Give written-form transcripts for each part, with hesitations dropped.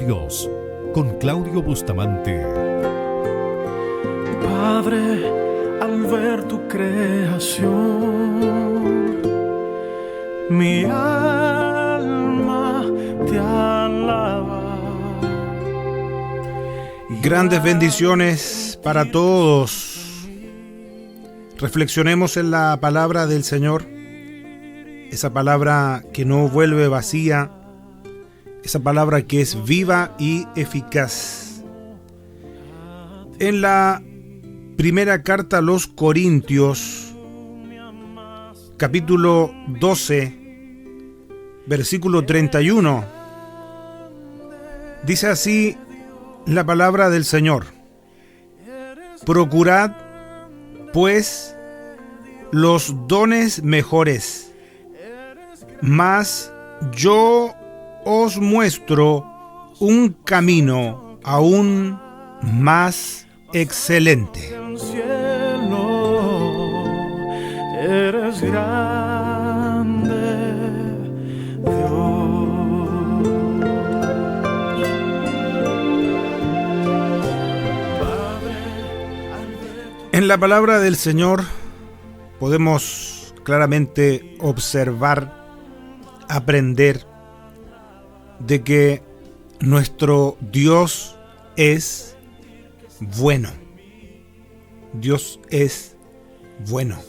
Dios, con Claudio Bustamante. Padre, al ver tu creación, mi alma te alaba. Grandes bendiciones para todos. Reflexionemos en la palabra del Señor, esa palabra que no vuelve vacía, esa palabra que es viva y eficaz. En la primera carta a los Corintios, capítulo 12, versículo 31, dice así la palabra del Señor: procurad, pues, los dones mejores, mas yo os muestro un camino aún más excelente. El cielo, eres grande, Dios. En la palabra del Señor podemos claramente observar, aprender de que nuestro Dios es bueno. Dios es bueno.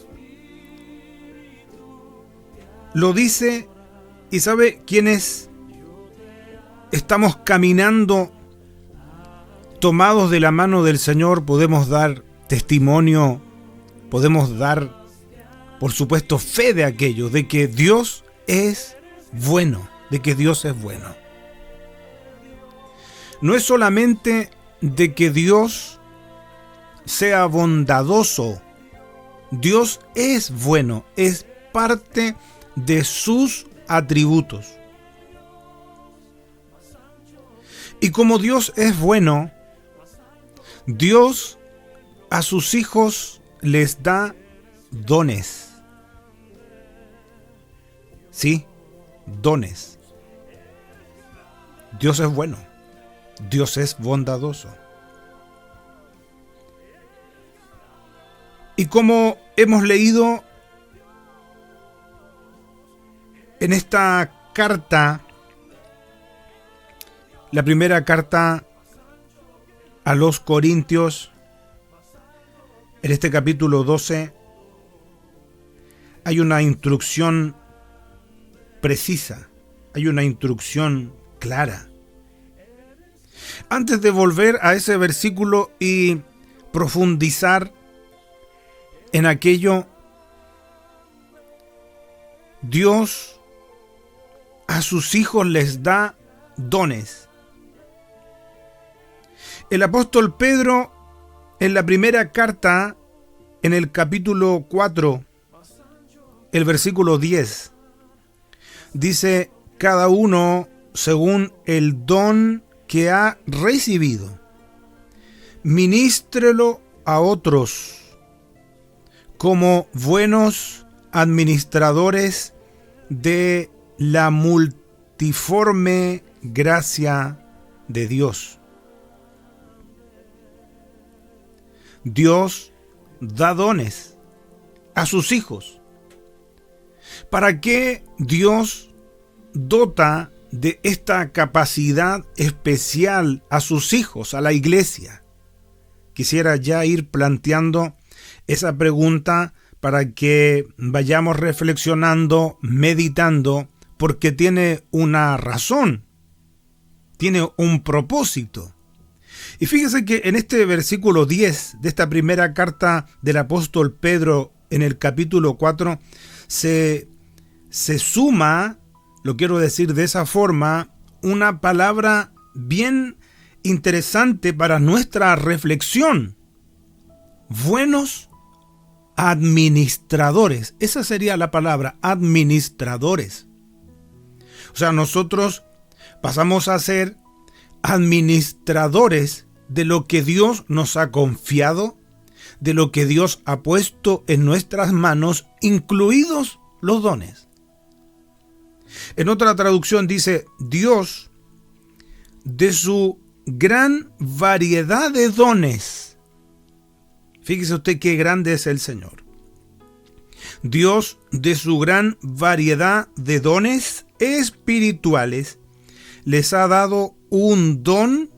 Lo dice, y sabe, quienes estamos caminando tomados de la mano del Señor, podemos dar testimonio, podemos dar, por supuesto, fe de aquello, de que Dios es bueno, de que Dios es bueno. No es solamente de que Dios sea bondadoso, Dios es bueno, es parte de sus atributos. Y como Dios es bueno, Dios a sus hijos les da dones. Sí, dones. Dios es bueno. Dios es bondadoso. Y como hemos leído en esta carta, la primera carta a los Corintios, en este capítulo 12, hay una instrucción precisa, hay una instrucción clara. Antes de volver a ese versículo y profundizar en aquello, Dios a sus hijos les da dones. El apóstol Pedro, en la primera carta, en el capítulo 4, el versículo 10, dice: cada uno según el don que ha recibido, ministrelo a otros como buenos administradores de la multiforme gracia de Dios. Dios da dones a sus hijos. ¿Para qué Dios dota de esta capacidad especial a sus hijos, a la iglesia? Quisiera ya ir planteando esa pregunta para que vayamos reflexionando, meditando, porque tiene una razón, tiene un propósito. Y fíjese que en este versículo 10 de esta primera carta del apóstol Pedro, en el capítulo 4, se suma, lo quiero decir de esa forma, una palabra bien interesante para nuestra reflexión: buenos administradores. Esa sería la palabra, administradores. O sea, nosotros pasamos a ser administradores de lo que Dios nos ha confiado, de lo que Dios ha puesto en nuestras manos, incluidos los dones. En otra traducción dice: Dios de su gran variedad de dones. Fíjese usted qué grande es el Señor. Dios, de su gran variedad de dones espirituales, les ha dado un don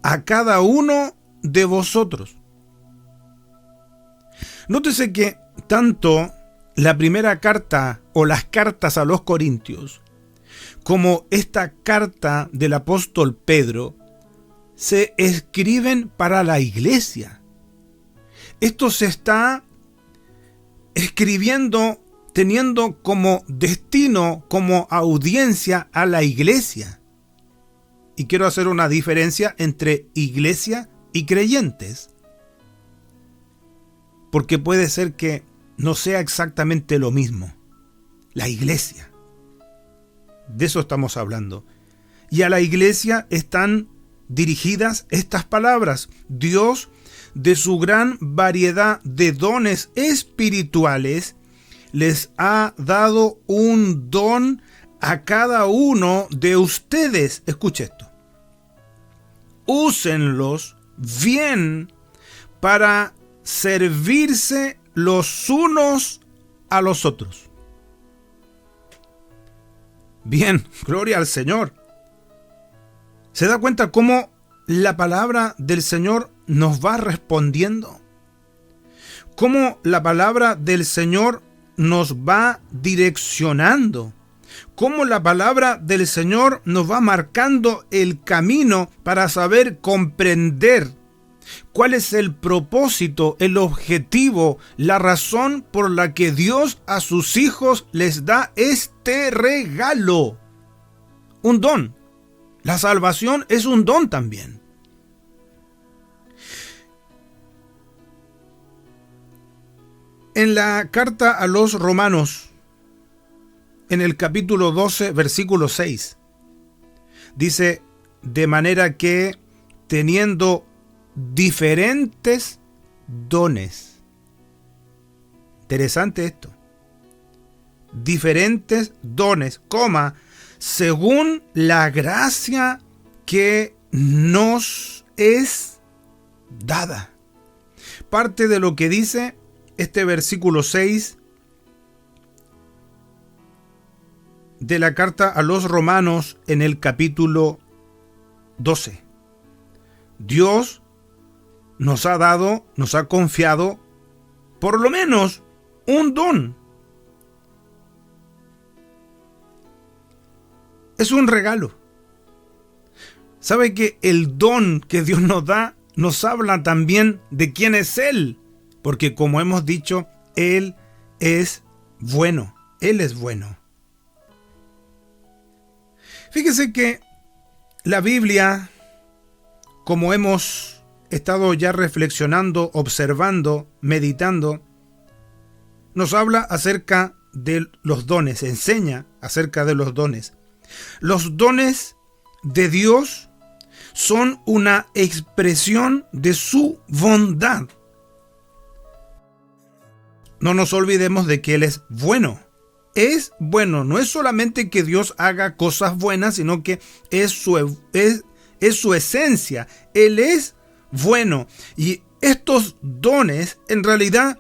a cada uno de vosotros. Nótese que tanto la primera carta o las cartas a los Corintios como esta carta del apóstol Pedro se escriben para la iglesia. Esto se está escribiendo teniendo como destino, como audiencia a la iglesia. Y quiero hacer una diferencia entre iglesia y creyentes, porque puede ser que no sea exactamente lo mismo. La iglesia. De eso estamos hablando. Y a la iglesia están dirigidas estas palabras. Dios, de su gran variedad de dones espirituales, les ha dado un don a cada uno de ustedes. Escuche esto. Úsenlos bien para servirse los unos a los otros. Bien, gloria al Señor. ¿Se da cuenta cómo la palabra del Señor nos va respondiendo? ¿Cómo la palabra del Señor nos va direccionando? ¿Cómo la palabra del Señor nos va marcando el camino para saber comprender cuál es el propósito, el objetivo, la razón por la que Dios a sus hijos les da este regalo? Un don. La salvación es un don también. En la carta a los Romanos, en el capítulo 12, versículo 6, dice: de manera que teniendo diferentes dones. Interesante esto. Diferentes dones, según la gracia que nos es dada. Parte de lo que dice este versículo 6 de la carta a los Romanos en el capítulo 12. Dios nos ha dado, nos ha confiado por lo menos un don. Es un regalo. ¿Sabe que el don que Dios nos da nos habla también de quién es Él? Porque como hemos dicho, Él es bueno. Él es bueno. Fíjese que la Biblia, como hemos estado ya reflexionando, observando, meditando, nos habla acerca de los dones, enseña acerca de los dones. Los dones de Dios son una expresión de su bondad. No nos olvidemos de que Él es bueno. Es bueno. No es solamente que Dios haga cosas buenas, sino que es su esencia. Él es bueno. Y estos dones en realidad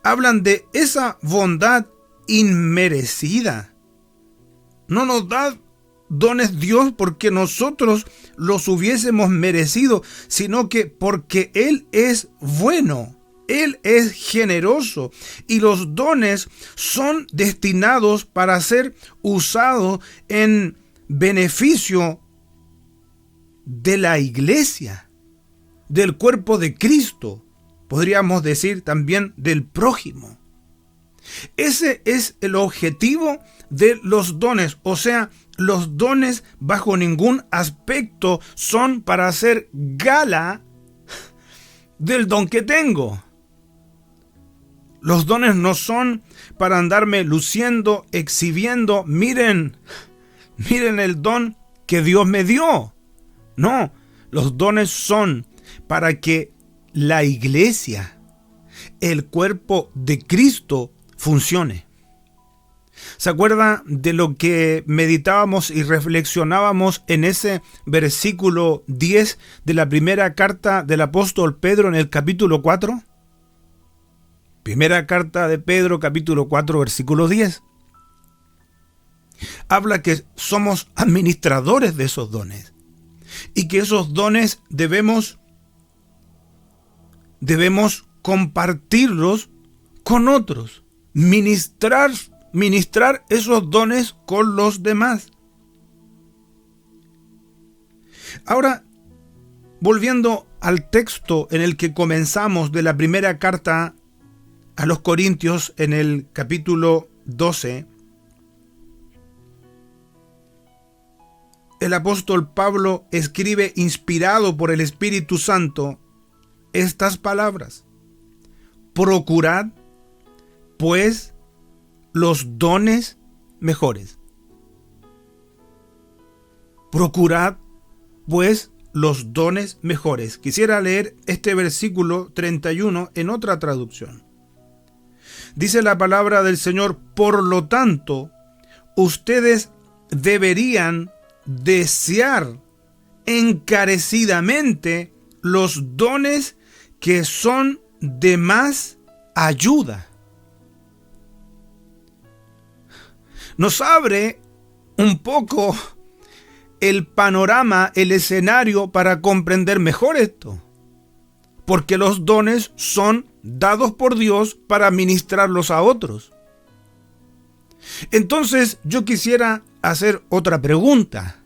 hablan de esa bondad inmerecida. No nos da dones Dios porque nosotros los hubiésemos merecido, sino que porque Él es bueno. Él es generoso y los dones son destinados para ser usados en beneficio de la iglesia, del cuerpo de Cristo, podríamos decir también del prójimo. Ese es el objetivo de los dones, o sea, los dones bajo ningún aspecto son para hacer gala del don que tengo. Los dones no son para andarme luciendo, exhibiendo. Miren el don que Dios me dio. No, los dones son para que la iglesia, el cuerpo de Cristo, funcione. ¿Se acuerda de lo que meditábamos y reflexionábamos en ese versículo 10 de la primera carta del apóstol Pedro en el capítulo 4? Primera carta de Pedro, capítulo 4, versículo 10. Habla que somos administradores de esos dones y que esos dones debemos compartirlos con otros, ministrar esos dones con los demás. Ahora, volviendo al texto en el que comenzamos de la primera carta a los Corintios en el capítulo 12, el apóstol Pablo escribe, inspirado por el Espíritu Santo, estas palabras: procurad, pues, los dones mejores. Procurad, pues, los dones mejores. Quisiera leer este versículo 31 en otra traducción. Dice la palabra del Señor: por lo tanto, ustedes deberían desear encarecidamente los dones que son de más ayuda. Nos abre un poco el panorama, el escenario para comprender mejor esto, porque los dones son dados por Dios para ministrarlos a otros. Entonces yo quisiera hacer otra pregunta: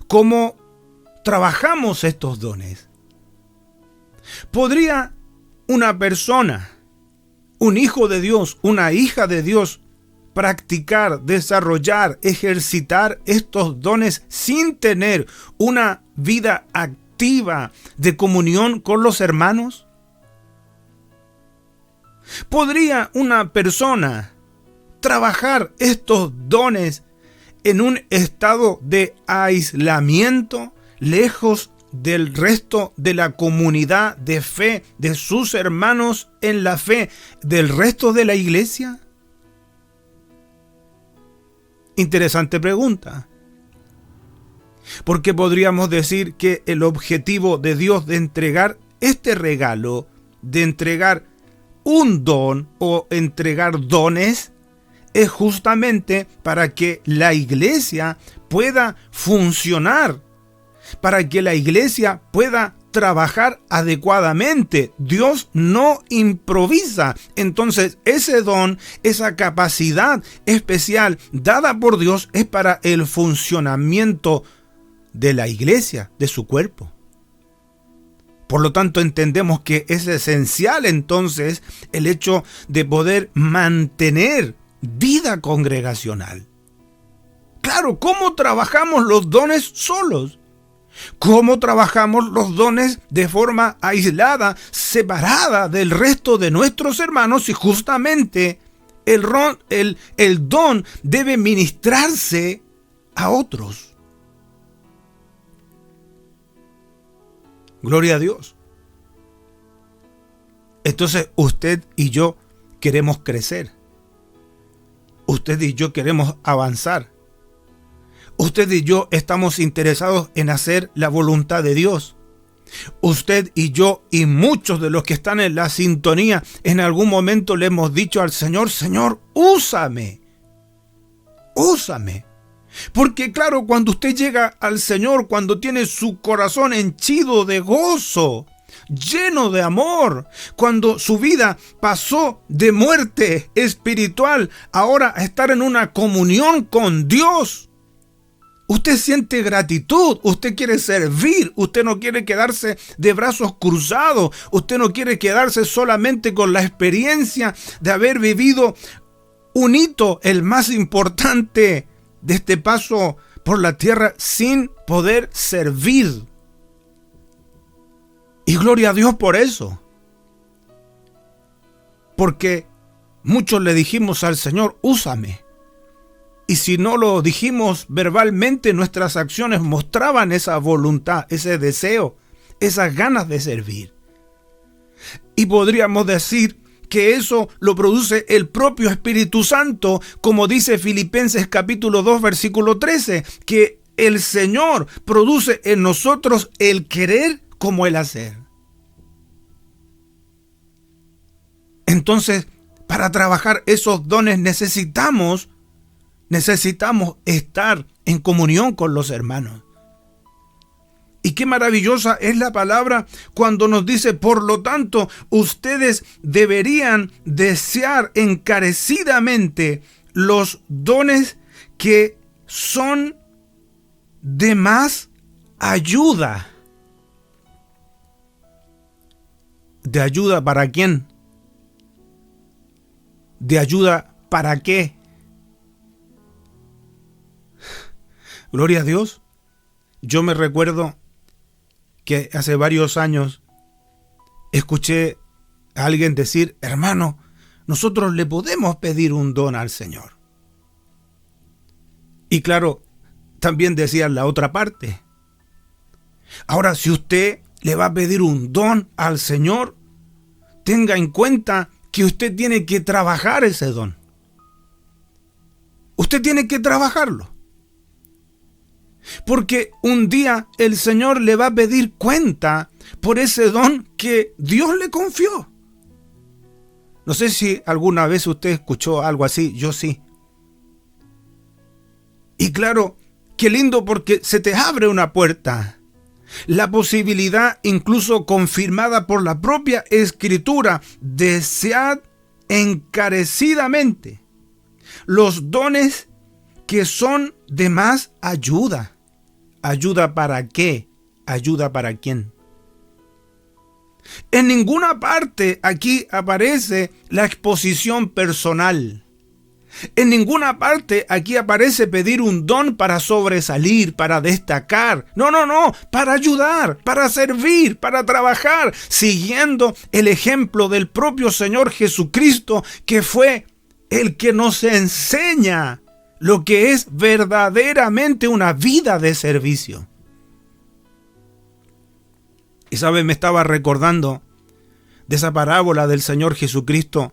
¿cómo trabajamos estos dones? ¿Podría una persona, un hijo de Dios, una hija de Dios, practicar, desarrollar, ejercitar estos dones sin tener una vida activa de comunión con los hermanos? ¿Podría una persona trabajar estos dones en un estado de aislamiento, lejos del resto de la comunidad de fe, de sus hermanos en la fe, del resto de la iglesia? Interesante pregunta. Porque podríamos decir que el objetivo de Dios de entregar este regalo, de entregar un don o entregar dones, es justamente para que la iglesia pueda funcionar, para que la iglesia pueda trabajar adecuadamente. Dios no improvisa. Entonces, ese don, esa capacidad especial dada por Dios es para el funcionamiento de la iglesia, de su cuerpo. Por lo tanto, entendemos que es esencial entonces el hecho de poder mantener vida congregacional. Claro, ¿cómo trabajamos los dones solos? ¿Cómo trabajamos los dones de forma aislada, separada del resto de nuestros hermanos? Y justamente el don debe ministrarse a otros. Gloria a Dios. Entonces usted y yo queremos crecer. Usted y yo queremos avanzar. Usted y yo estamos interesados en hacer la voluntad de Dios. Usted y yo y muchos de los que están en la sintonía en algún momento le hemos dicho al Señor: Señor, úsame. Úsame. Porque claro, cuando usted llega al Señor, cuando tiene su corazón henchido de gozo, lleno de amor, cuando su vida pasó de muerte espiritual ahora a estar en una comunión con Dios, usted siente gratitud, usted quiere servir, usted no quiere quedarse de brazos cruzados, usted no quiere quedarse solamente con la experiencia de haber vivido un hito, el más importante de este paso por la tierra, sin poder servir. Y gloria a Dios por eso. Porque muchos le dijimos al Señor: úsame. Y si no lo dijimos verbalmente, nuestras acciones mostraban esa voluntad, ese deseo, esas ganas de servir. Y podríamos decir que eso lo produce el propio Espíritu Santo, como dice Filipenses capítulo 2, versículo 13, que el Señor produce en nosotros el querer como el hacer. Entonces, para trabajar esos dones necesitamos estar en comunión con los hermanos. Y qué maravillosa es la palabra cuando nos dice, por lo tanto, ustedes deberían desear encarecidamente los dones que son de más ayuda. ¿De ayuda para quién? ¿De ayuda para qué? Gloria a Dios. Yo me recuerdo que hace varios años escuché a alguien decir, hermano, nosotros le podemos pedir un don al Señor. Y claro, también decía la otra parte. Ahora, si usted le va a pedir un don al Señor, tenga en cuenta que usted tiene que trabajar ese don. Usted tiene que trabajarlo. Porque un día el Señor le va a pedir cuenta por ese don que Dios le confió. No sé si alguna vez usted escuchó algo así, yo sí. Y claro, qué lindo porque se te abre una puerta. La posibilidad, incluso confirmada por la propia Escritura, desead encarecidamente los dones que son de más ayuda. ¿Ayuda para qué? ¿Ayuda para quién? En ninguna parte aquí aparece la exposición personal. En ninguna parte aquí aparece pedir un don para sobresalir, para destacar. No, para ayudar, para servir, para trabajar, siguiendo el ejemplo del propio Señor Jesucristo, que fue el que nos enseña lo que es verdaderamente una vida de servicio. Y sabe, me estaba recordando de esa parábola del Señor Jesucristo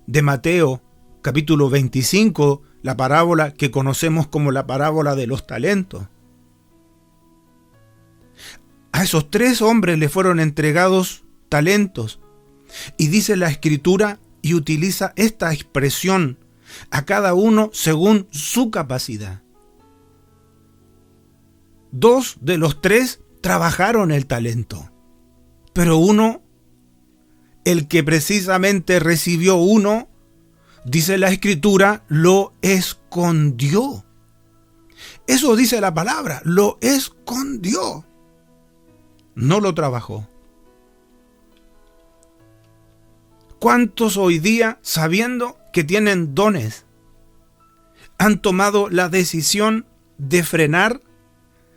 de Mateo, capítulo 25, la parábola que conocemos como la parábola de los talentos. A esos 3 hombres le fueron entregados talentos. Y dice la Escritura y utiliza esta expresión, a cada uno según su capacidad. 2 de los 3 trabajaron el talento, pero uno, el que precisamente recibió uno, dice la Escritura, lo escondió. Eso dice la palabra, lo escondió. No lo trabajó. ¿Cuántos hoy día, sabiendo que tienen dones, han tomado la decisión de frenar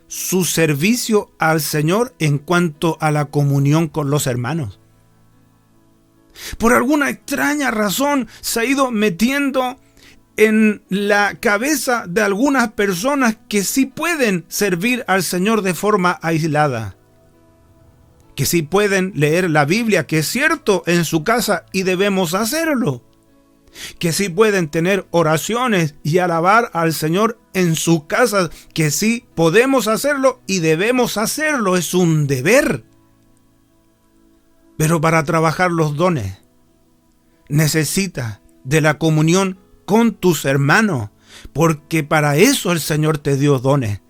su servicio al Señor en cuanto a la comunión con los hermanos? Por alguna extraña razón se ha ido metiendo en la cabeza de algunas personas que sí pueden servir al Señor de forma aislada, que sí pueden leer la Biblia, que es cierto, en su casa y debemos hacerlo, que sí pueden tener oraciones y alabar al Señor en sus casas, que sí podemos hacerlo y debemos hacerlo, es un deber. Pero para trabajar los dones necesitas de la comunión con tus hermanos, porque para eso el Señor te dio dones,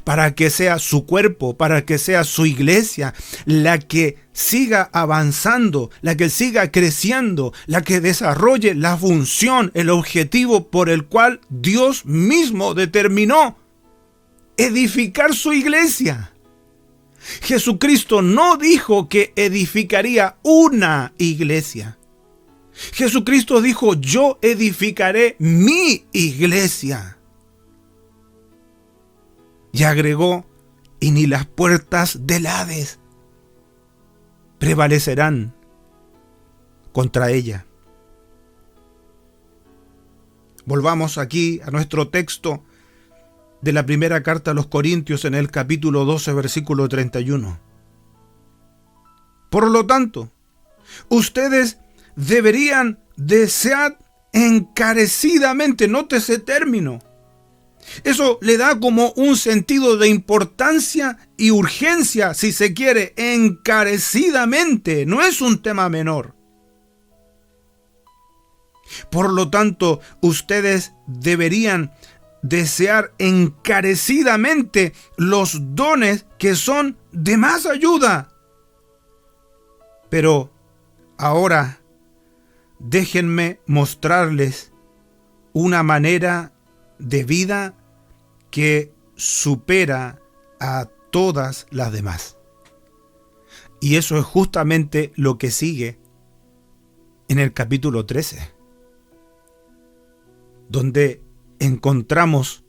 para que sea su cuerpo, para que sea su iglesia, la que siga avanzando, la que siga creciendo, la que desarrolle la función, el objetivo por el cual Dios mismo determinó edificar su iglesia. Jesucristo no dijo que edificaría una iglesia. Jesucristo dijo, yo edificaré mi iglesia. Y agregó, y ni las puertas del Hades prevalecerán contra ella. Volvamos aquí a nuestro texto de la primera carta a los Corintios en el capítulo 12, versículo 31. Por lo tanto, ustedes deberían desear encarecidamente. Note ese término. Eso le da como un sentido de importancia y urgencia, si se quiere, encarecidamente. No es un tema menor. Por lo tanto, ustedes deberían desear encarecidamente los dones que son de más ayuda. Pero ahora déjenme mostrarles una manera de vida que supera a todas las demás. Y eso es justamente lo que sigue en el capítulo 13, donde encontramos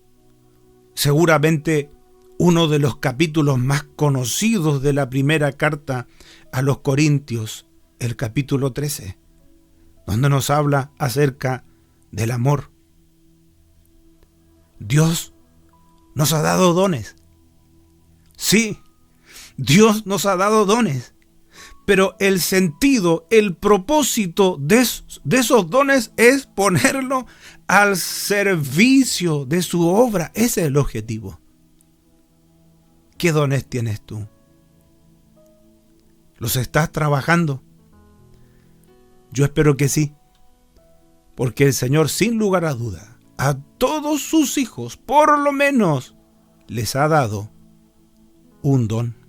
seguramente uno de los capítulos más conocidos de la primera carta a los Corintios, el capítulo 13, donde nos habla acerca del amor. Dios nos ha dado dones. Sí, Dios nos ha dado dones. Pero el sentido, el propósito de esos dones es ponerlo al servicio de su obra. Ese es el objetivo. ¿Qué dones tienes tú? ¿Los estás trabajando? Yo espero que sí. Porque el Señor, sin lugar a duda, a todos sus hijos, por lo menos, les ha dado un don.